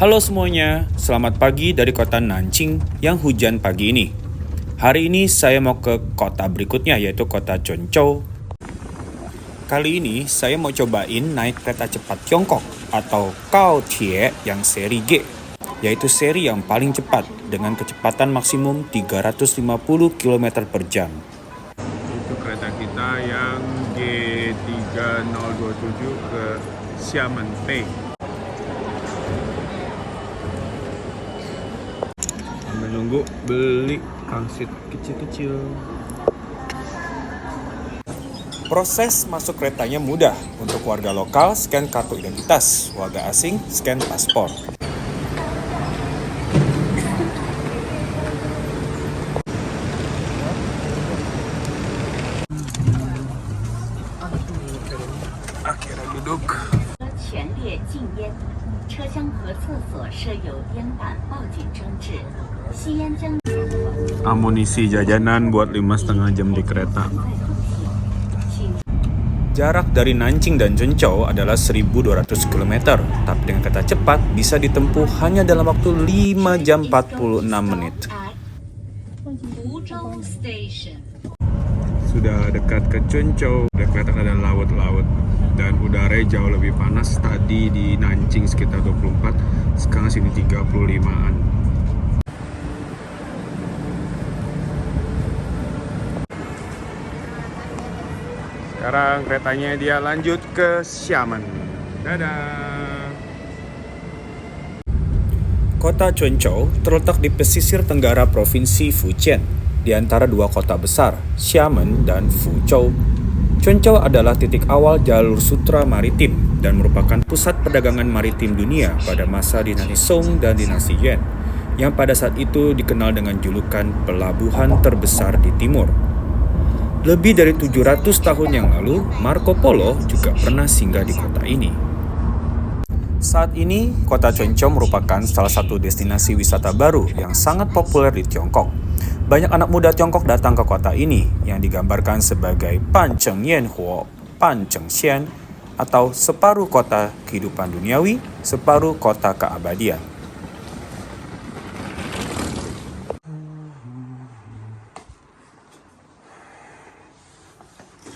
Halo semuanya, selamat pagi dari kota Nanjing yang hujan pagi ini. Hari ini saya mau ke kota berikutnya yaitu kota Zhengzhou. Kali ini saya mau cobain naik kereta cepat Tiongkok atau Gaotie yang seri G, yaitu seri yang paling cepat dengan kecepatan maksimum 350 km per jam. Itu kereta kita yang G3027 ke Xiamen-Pei. Menunggu beli pangsit kecil-kecil. Proses masuk keretanya mudah. Untuk warga lokal, scan kartu identitas. Warga asing, scan paspor. Akhirnya duduk. 全列禁烟，车厢和厕所设有烟板报警装置，吸烟将 Amunisi jajanan buat 5,5 jam di kereta. Jarak dari Nanjing dan Zhengzhou adalah 1.200 km, tapi dengan kereta cepat bisa ditempuh hanya dalam waktu 5 jam 46 menit. 湖州 Station。 Sudah dekat ke Zhengzhou, udah kelihatan ada laut-laut dan udara jauh lebih panas. Tadi di Nanjing sekitar 24, sekarang sini 35-an. Sekarang keretanya dia lanjut ke Xiamen. Dadah. Kota Zhengzhou terletak di pesisir tenggara provinsi Fujian, di antara dua kota besar, Xiamen dan Fuzhou. Zhengzhou adalah titik awal jalur sutra maritim dan merupakan pusat perdagangan maritim dunia pada masa dinasti Song dan dinasti Yuan, yang pada saat itu dikenal dengan julukan pelabuhan terbesar di timur. Lebih dari 700 tahun yang lalu, Marco Polo juga pernah singgah di kota ini. Saat ini, kota Zhengzhou merupakan salah satu destinasi wisata baru yang sangat populer di Tiongkok. Banyak anak muda Tiongkok datang ke kota ini yang digambarkan sebagai Pancheng Yanhuo, Pancheng Xian, atau separuh kota kehidupan duniawi, separuh kota keabadian.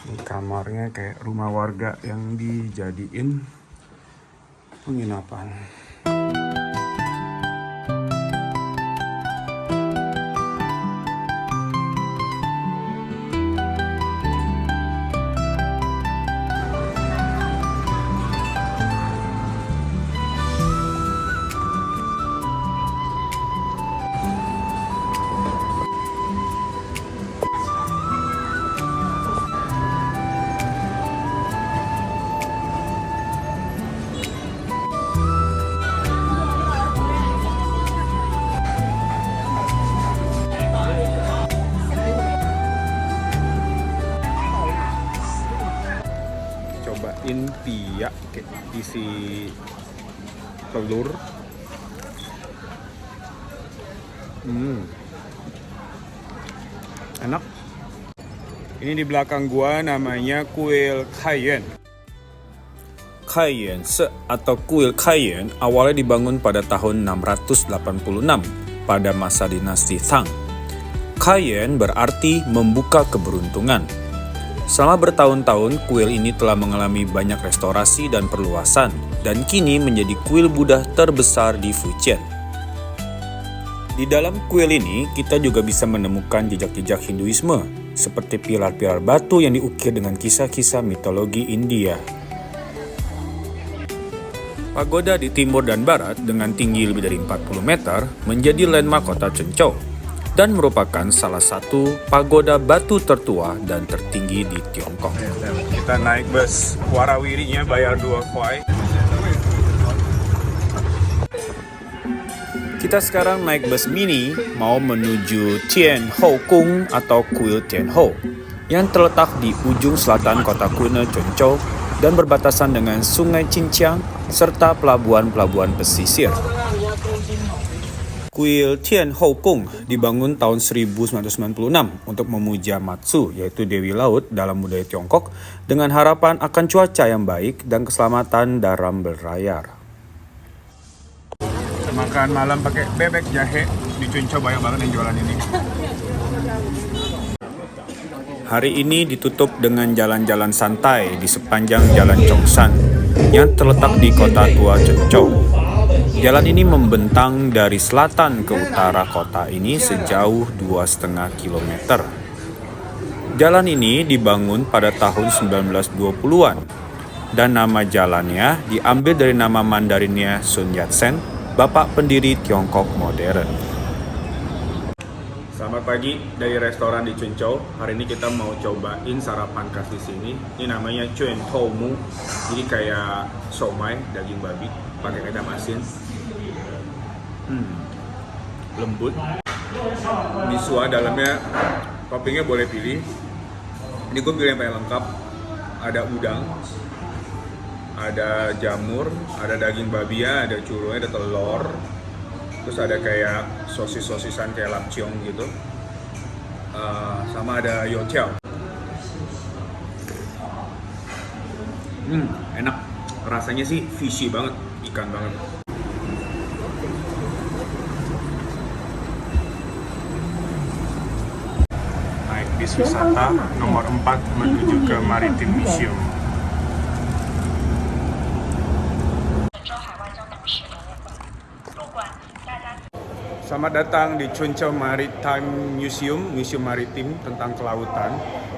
Ini kamarnya kayak rumah warga yang dijadiin penginapan. Cobain pia kayak isi telur. Enak. Ini di belakang gua namanya kuil Kaiyuan. Kaiyuan atau kuil Kaiyuan awalnya dibangun pada tahun 686 pada masa dinasti Tang. Kaiyuan berarti membuka keberuntungan. Selama bertahun-tahun, kuil ini telah mengalami banyak restorasi dan perluasan, dan kini menjadi kuil Buddha terbesar di Fujian. Di dalam kuil ini, kita juga bisa menemukan jejak-jejak Hinduisme, seperti pilar-pilar batu yang diukir dengan kisah-kisah mitologi India. Pagoda di timur dan barat dengan tinggi lebih dari 40 meter menjadi landmark kota Zhengzhou, dan merupakan salah satu pagoda batu tertua dan tertinggi di Tiongkok. Kita naik bus warawirinya bayar 2 kuai. Kita sekarang naik bus mini mau menuju Tianhou Kung atau kuil Tianhou yang terletak di ujung selatan kota kuno Zhengzhou dan berbatasan dengan Sungai Xinjiang serta pelabuhan-pelabuhan pesisir. Kuil Tianhou Kung dibangun tahun 1996 untuk memuja Matsu, yaitu Dewi Laut dalam budaya Tiongkok, dengan harapan akan cuaca yang baik dan keselamatan dalam berlayar. makan malam pakai bebek jahe di Cuncau, banyak banget yang jualan ini. Hari ini ditutup dengan jalan-jalan santai di sepanjang Jalan Chongsan yang terletak di kota tua Cuncau. Jalan ini membentang dari selatan ke utara kota ini sejauh 2,5 km. Jalan ini dibangun pada tahun 1920-an dan nama jalannya diambil dari nama Mandarinnya Sun Yat-sen, bapak pendiri Tiongkok modern. Selamat pagi dari restoran di Cuncau. Hari ini kita mau cobain sarapan khas di sini. Ini namanya Cuan Tou Mu. Jadi kayak somai daging babi pakai kecap asin. Lembut. Misua dalamnya toppingnya boleh pilih. Ini gue pilih yang paling lengkap. Ada udang, ada jamur, ada daging babi, ada curoy, ada telur. Terus ada kayak sosis-sosisan kayak lapciong gitu. Sama ada youtiao. Enak. Rasanya sih fishy banget, ikan banget. Naik bis wisata nomor 4 menuju ke Maritim Museum. Selamat datang di Cuncau Maritime Museum, museum maritim tentang kelautan.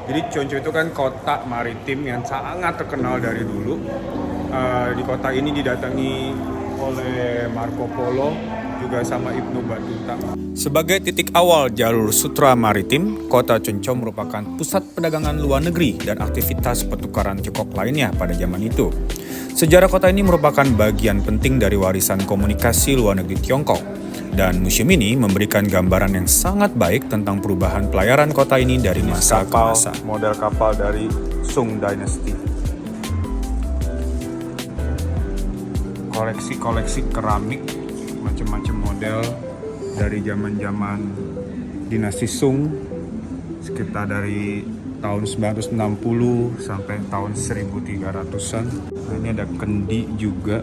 Jadi Cuncau itu kan kota maritim yang sangat terkenal dari dulu. Di kota ini didatangi oleh Marco Polo, juga sama Ibnu Battuta. Sebagai titik awal jalur sutra maritim, kota Cuncau merupakan pusat perdagangan luar negeri dan aktivitas pertukaran Tiongkok lainnya pada zaman itu. Sejarah kota ini merupakan bagian penting dari warisan komunikasi luar negeri Tiongkok. Dan museum ini memberikan gambaran yang sangat baik tentang perubahan pelayaran kota ini dari masa ke masa. Model kapal dari Sung Dynasty. Koleksi-koleksi keramik, macam-macam model dari zaman-zaman dinasti Sung, sekitar dari tahun 960 sampai tahun 1300-an. Nah, ini ada kendi juga.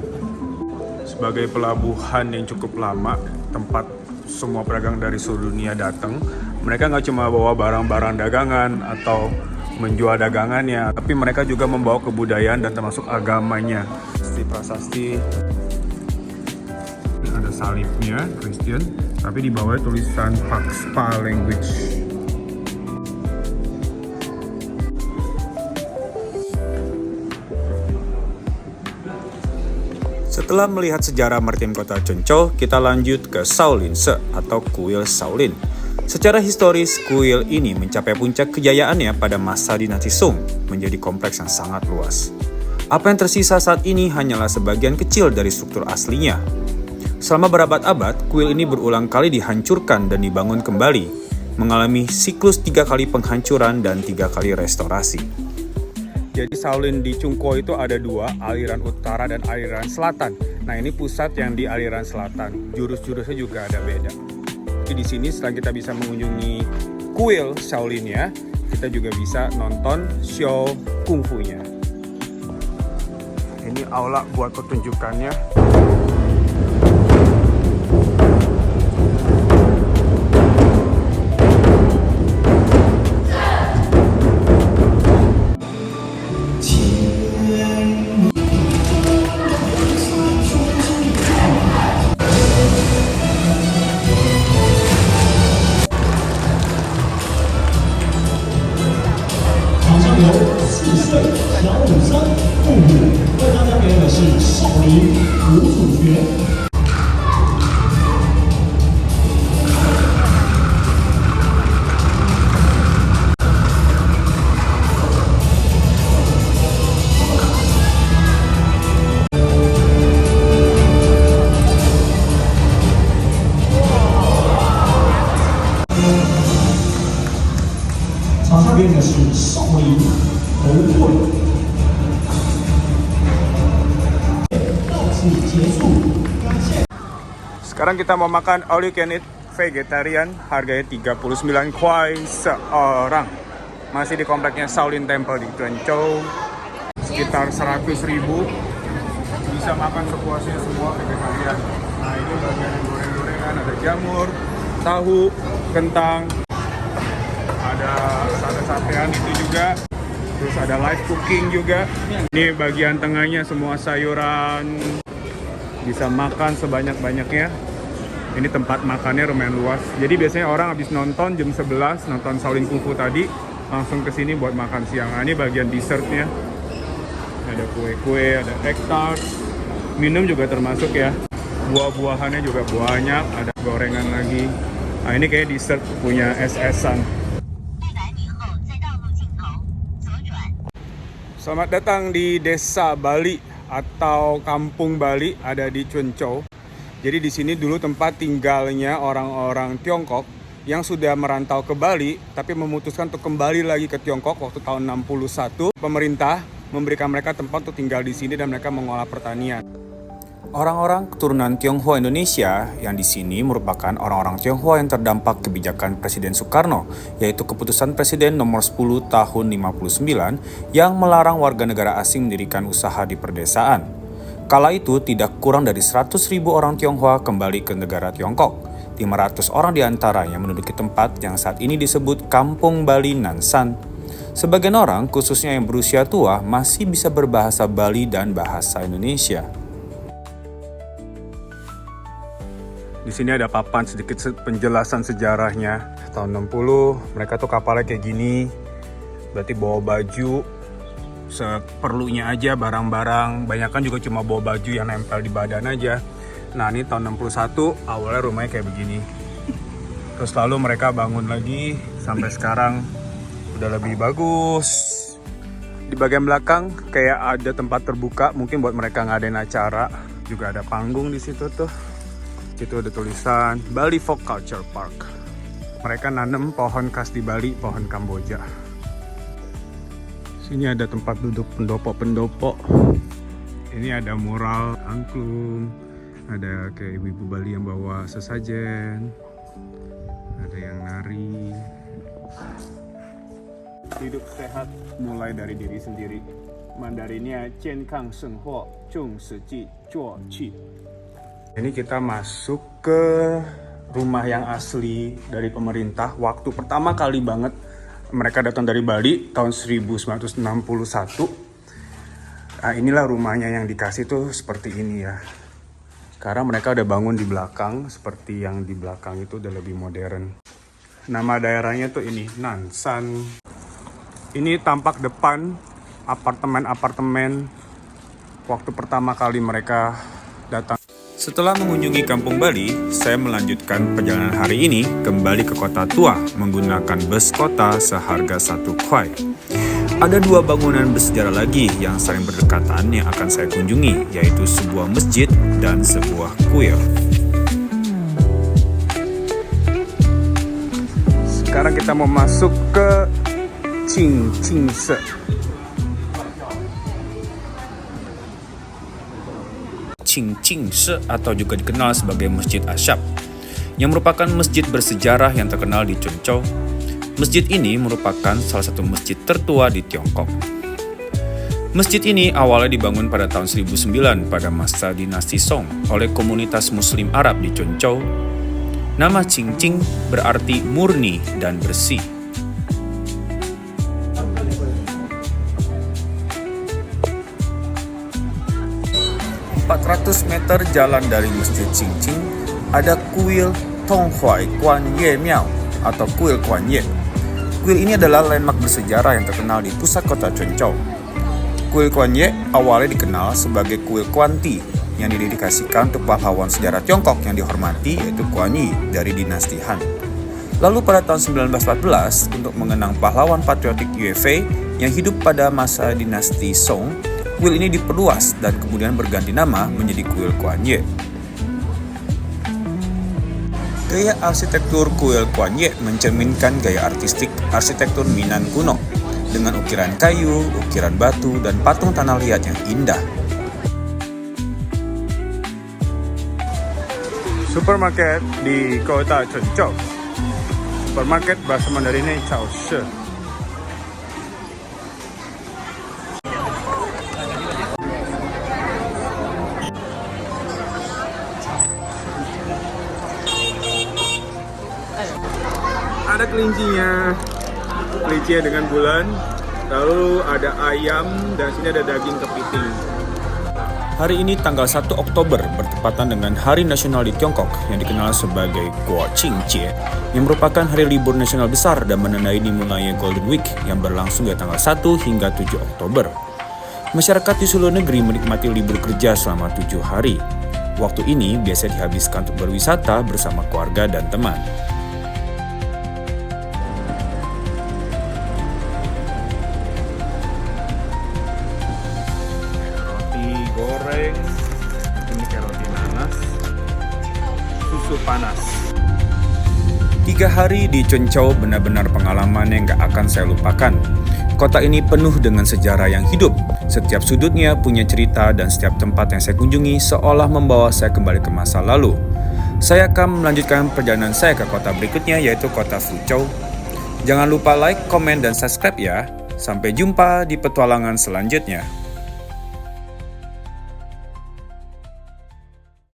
Sebagai pelabuhan yang cukup lama, tempat semua pedagang dari seluruh dunia datang. Mereka nggak cuma bawa barang-barang dagangan atau menjual dagangannya, tapi mereka juga membawa kebudayaan dan termasuk agamanya. Prasasti. Ada salibnya, Kristen, tapi di bawahnya tulisan Pax Pa Language. Setelah melihat sejarah maritim kota Cuncau, kita lanjut ke Shaolin Se atau kuil Shaolin. Secara historis, kuil ini mencapai puncak kejayaannya pada masa dinasti Sung, menjadi kompleks yang sangat luas. Apa yang tersisa saat ini hanyalah sebagian kecil dari struktur aslinya. Selama berabad-abad, kuil ini berulang kali dihancurkan dan dibangun kembali, mengalami siklus 3 kali penghancuran dan 3 kali restorasi. Jadi Shaolin di Cuncau itu ada 2, aliran utara dan aliran selatan. Nah, ini pusat yang di aliran selatan. Jurus-jurusnya juga ada beda. Jadi di sini setelah kita bisa mengunjungi kuil Shaolin-nya, kita juga bisa nonton show kungfu-nya. Ini aula buat pertunjukannya. Sekarang kita mau makan all you can eat vegetarian, harganya 39 kuai seorang. Masih di kompleknya Shaolin Temple di Cuncau. Sekitar 100.000. Bisa makan sepuasnya semua vegetarian. Nah, ini bagian jamur, tahu, kentang, ada sate-satean itu juga. Terus ada live cooking juga. Ini bagian tengahnya semua sayuran. Bisa makan sebanyak-banyaknya. Ini tempat makannya lumayan luas. Jadi biasanya orang habis nonton jam 11, nonton Shaolin Kung Fu tadi, langsung ke sini buat makan siang. Nah, ini bagian dessertnya. Ada kue-kue, ada egg tart. Minum juga termasuk ya. Buah-buahannya juga banyak, ada gorengan lagi. Nah, ini kayak dessert punya es-esan. Selamat datang di Desa Bali atau Kampung Bali, ada di Cuenco. Jadi di sini dulu tempat tinggalnya orang-orang Tiongkok yang sudah merantau ke Bali tapi memutuskan untuk kembali lagi ke Tiongkok waktu tahun 61. Pemerintah memberikan mereka tempat untuk tinggal di sini dan mereka mengolah pertanian. Orang-orang keturunan Tionghoa Indonesia yang di sini merupakan orang-orang Tionghoa yang terdampak kebijakan Presiden Soekarno, yaitu keputusan Presiden nomor 10 tahun 59 yang melarang warga negara asing mendirikan usaha di perdesaan. Kala itu tidak kurang dari 100.000 orang Tionghoa kembali ke negara Tiongkok. 500 orang diantaranya menduduki tempat yang saat ini disebut Kampung Bali Nansan. Sebagian orang, khususnya yang berusia tua, masih bisa berbahasa Bali dan bahasa Indonesia. Di sini ada papan sedikit penjelasan sejarahnya. Tahun 60 mereka tuh kapalnya kayak gini. Berarti bawa baju seperlunya aja, barang-barang. Banyakan juga cuma bawa baju yang nempel di badan aja. Nah, ini tahun 61 awalnya rumahnya kayak begini. Terus lalu mereka bangun lagi sampai sekarang udah lebih bagus. Di bagian belakang kayak ada tempat terbuka mungkin buat mereka ngadain acara. Juga ada panggung di situ tuh. Itu ada tulisan Bali Folk Culture Park. Mereka nanam pohon khas di Bali, pohon Kamboja. Sini ada tempat duduk pendopo-pendopo. Ini ada mural angklung. Ada kayak ibu-ibu Bali yang bawa sesajen. Ada yang nari. Hidup sehat mulai dari diri sendiri. Mandarinnya Jian Kang Sheng Huo Zhong Si Ji Zuo Qi. Ini kita masuk ke rumah yang asli dari pemerintah. Waktu pertama kali banget mereka datang dari Bali tahun 1961. Nah, inilah rumahnya yang dikasih tuh seperti ini ya. Sekarang mereka udah bangun di belakang, seperti yang di belakang itu udah lebih modern. Nama daerahnya tuh ini, Nansan. Ini tampak depan apartemen-apartemen waktu pertama kali mereka datang. Setelah mengunjungi Kampung Bali, saya melanjutkan perjalanan hari ini kembali ke Kota Tua menggunakan bus kota seharga 1 kuai. Ada 2 bangunan bersejarah lagi yang saling berdekatan yang akan saya kunjungi, yaitu sebuah masjid dan sebuah kuil. Sekarang kita mau masuk ke Qingqingse. Qingqingse atau juga dikenal sebagai Masjid Asyap, yang merupakan masjid bersejarah yang terkenal di Cuenco. Masjid ini merupakan salah satu masjid tertua di Tiongkok. Masjid ini awalnya dibangun pada tahun 1009 pada masa dinasti Song oleh komunitas Muslim Arab di Cuenco. Nama Qingqing berarti murni dan bersih. 400 meter jalan dari Masjid Qingqing ada kuil Tonghuai Guan Ye Miao atau kuil Guan Ye. Kuil ini adalah landmark bersejarah yang terkenal di pusat kota Cuenco. Kuil Guan Ye awalnya dikenal sebagai kuil Guan Ti yang didedikasikan untuk pahlawan sejarah Tiongkok yang dihormati yaitu Guan Yi dari dinasti Han. Lalu pada tahun 1914 untuk mengenang pahlawan patriotik Yue Fei yang hidup pada masa dinasti Song, kuil ini diperluas dan kemudian berganti nama menjadi kuil Guan Ye. Gaya arsitektur kuil Guan Ye mencerminkan gaya artistik arsitektur Minang kuno dengan ukiran kayu, ukiran batu, dan patung tanah liat yang indah. Supermarket di kota Cuenco. Supermarket bahasa Mandarinnya Chaoshi. ada kelincinya. Kelinci dengan bulan. Lalu ada ayam dan sini ada daging kepiting. Hari ini tanggal 1 Oktober bertepatan dengan Hari Nasional di Tiongkok yang dikenal sebagai Guo Qingjie, yang merupakan hari libur nasional besar dan menandai dimulainya Golden Week yang berlangsung dari tanggal 1 hingga 7 Oktober. Masyarakat di seluruh negeri menikmati libur kerja selama 7 hari. Waktu ini biasa dihabiskan untuk berwisata bersama keluarga dan teman. Goreng, ini kayak roti nanas, susu panas. 3 hari di Quanzhou benar-benar pengalaman yang gak akan saya lupakan. Kota ini penuh dengan sejarah yang hidup. Setiap sudutnya punya cerita dan setiap tempat yang saya kunjungi seolah membawa saya kembali ke masa lalu. Saya akan melanjutkan perjalanan saya ke kota berikutnya yaitu kota Fuzhou. Jangan lupa like, komen, dan subscribe ya. Sampai jumpa di petualangan selanjutnya.